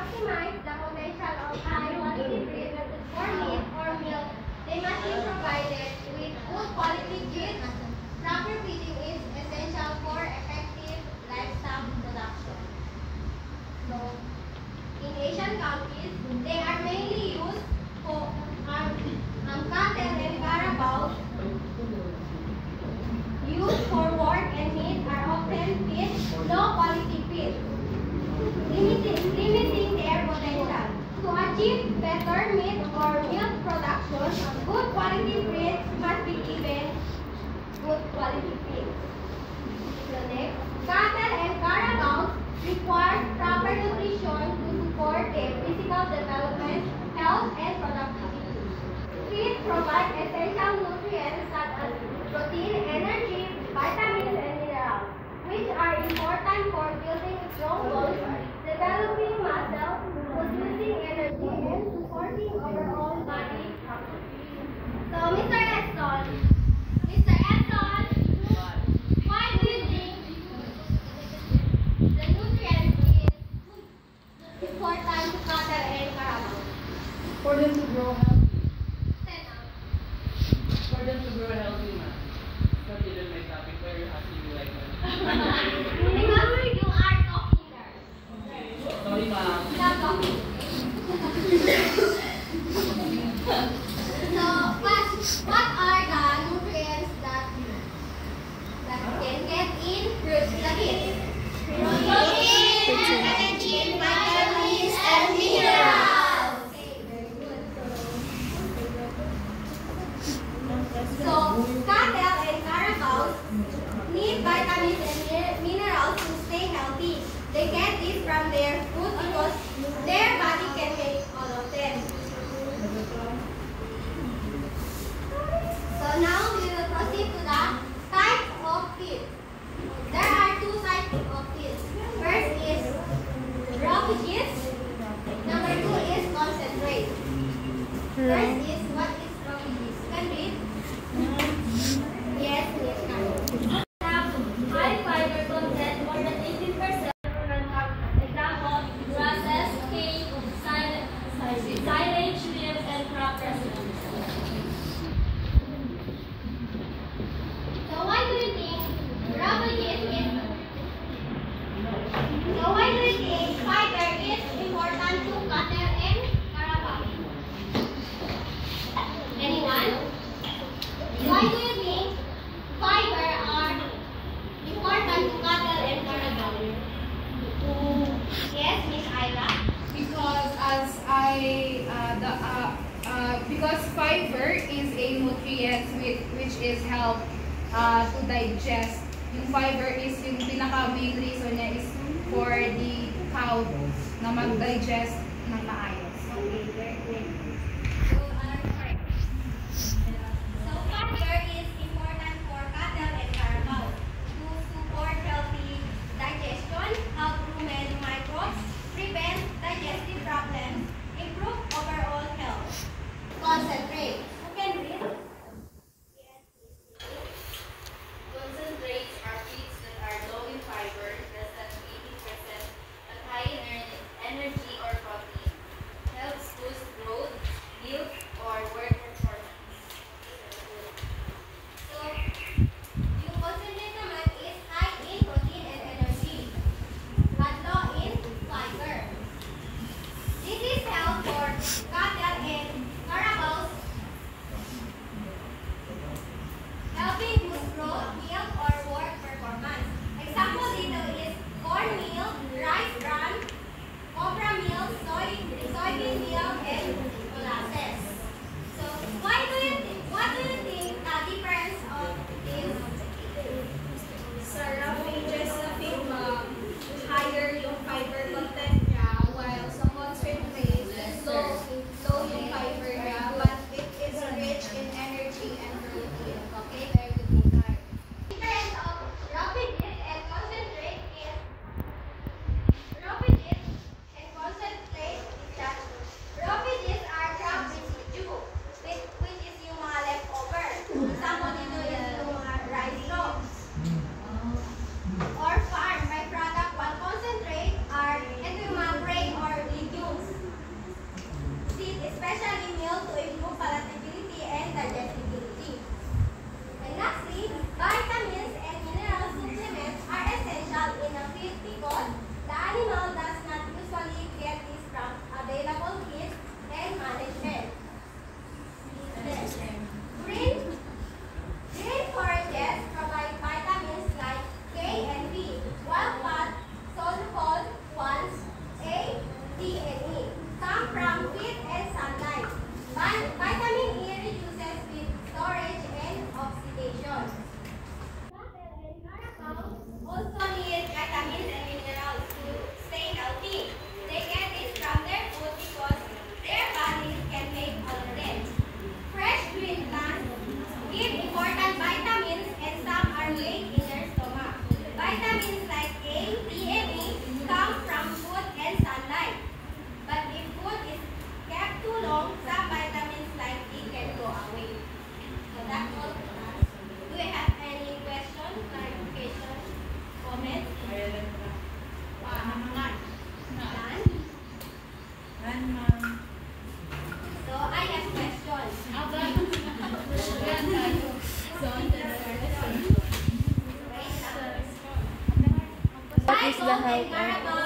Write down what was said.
maximize the potential of high-quality breed for meat or milk, they must be provided with good quality feed. Proper feeding is essential for effective livestock production. So, in Asian countries, they are mainly used for cattle and carabaos used for work and meat are often feed low quality feed, limiting their potential. To achieve better meat or milk production, good quality breeds must be given good quality feed. So next, cattle and carabaos require proper nutrition to support their physical development, health, and productivity. Feed provides essential nutrients such as protein, energy, vitamins, and minerals, which are important for building strong bones, developing muscle, producing energy, and supporting overall body function. So, Mr. Edson, why do you think the nutrients is important to cattle and carabaos? For them to grow healthy. Stand up. For them to grow healthy, man. Not even my topic, why you're asking me like that? Because you are talking there. Sorry, ma'am. Stop talking. So, what are the nutrients that can get in fruits? Protein, energy, vitamins, and minerals. Okay, very good. So, cattle and carabaos need vitamins and minerals to stay healthy. They get this from their food because their body can make all of them. So now we will proceed to the types of feed. There are two types of feed. First is raw veggies. Number two is concentrate. First is what is raw veggies? Can read? Yes, yes, can. High fiber content, more than 18%. Example, grasses, hay, silage, leaves, and crop residues. So why do you think raw veggies fiber is important to cattle and carabaos? Anyone? Why do you think fiber are important to cattle and carabaos? Yes, Miss Ira? Because fiber is a nutrient which is help to digest. Yung fiber is yung pinaka-main reason niya is for the cow na mag-digest ng maayos. Okay, very good. So, correct. So, fiber is important for cattle and carabaos to support healthy digestion, help rumen microbes, prevent digestive problems, improve overall health. Concentrate. Who can read? Concentrates are feeds that are low in fiber, less than 80%, but high in energy or protein. Helps boost growth, along, some vitamins like D can go away. So that's all for us. Do you have any questions, clarification, comments? None? So I have questions. What is the health